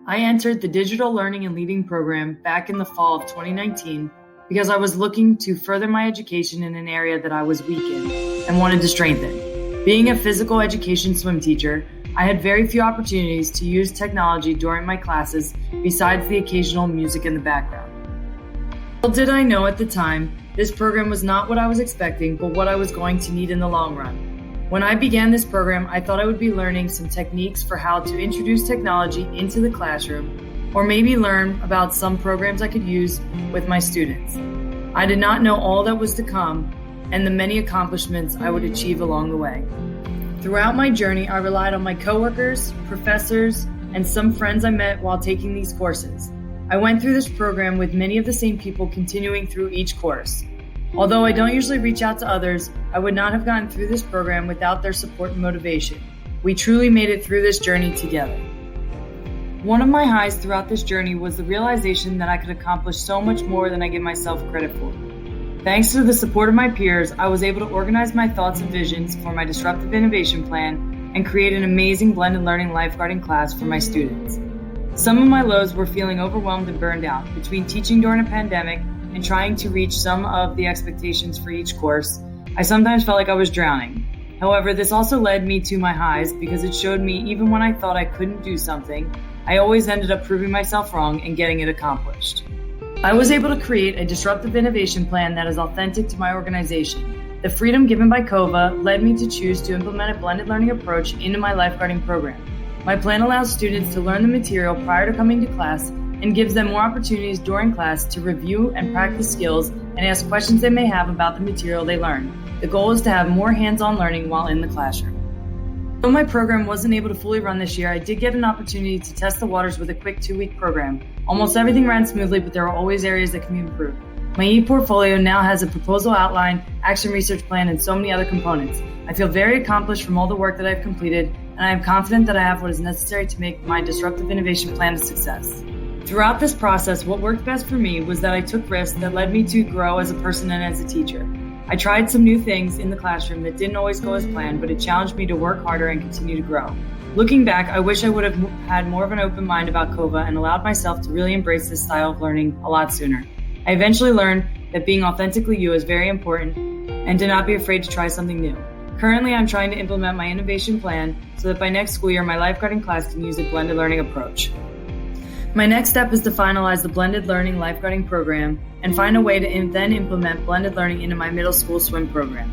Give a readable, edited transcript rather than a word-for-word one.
I entered the Digital Learning and Leading program back in the fall of 2019 because I was looking to further my education in an area that I was weak in and wanted to strengthen. Being a physical education swim teacher, I had very few opportunities to use technology during my classes besides the occasional music in the background. Little did I know at the time, this program was not what I was expecting, but what I was going to need in the long run. When I began this program, I thought I would be learning some techniques for how to introduce technology into the classroom, or maybe learn about some programs I could use with my students. I did not know all that was to come and the many accomplishments I would achieve along the way. Throughout my journey, I relied on my coworkers, professors, and some friends I met while taking these courses. I went through this program with many of the same people continuing through each course. Although I don't usually reach out to others, I would not have gotten through this program without their support and motivation. We truly made it through this journey together. One of my highs throughout this journey was the realization that I could accomplish so much more than I give myself credit for. Thanks to the support of my peers, I was able to organize my thoughts and visions for my disruptive innovation plan and create an amazing blended learning lifeguarding class for my students. Some of my lows were feeling overwhelmed and burned out between teaching during a pandemic and trying to reach some of the expectations for each course. I sometimes felt like I was drowning. However, this also led me to my highs because it showed me even when I thought I couldn't do something, I always ended up proving myself wrong and getting it accomplished. I was able to create a disruptive innovation plan that is authentic to my organization. The freedom given by COVA led me to choose to implement a blended learning approach into my lifeguarding program. My plan allows students to learn the material prior to coming to class and gives them more opportunities during class to review and practice skills and ask questions they may have about the material they learn. The goal is to have more hands-on learning while in the classroom. Though my program wasn't able to fully run this year, I did get an opportunity to test the waters with a quick 2-week program. Almost everything ran smoothly, but there are always areas that can be improved. My e-portfolio now has a proposal outline, action research plan, and so many other components. I feel very accomplished from all the work that I've completed, and I am confident that I have what is necessary to make my disruptive innovation plan a success. Throughout this process, what worked best for me was that I took risks that led me to grow as a person and as a teacher. I tried some new things in the classroom that didn't always go as planned, but it challenged me to work harder and continue to grow. Looking back, I wish I would have had more of an open mind about COVA and allowed myself to really embrace this style of learning a lot sooner. I eventually learned that being authentically you is very important and to not be afraid to try something new. Currently, I'm trying to implement my innovation plan so that by next school year, my lifeguarding class can use a blended learning approach. My next step is to finalize the blended learning lifeguarding program and find a way to then implement blended learning into my middle school swim program.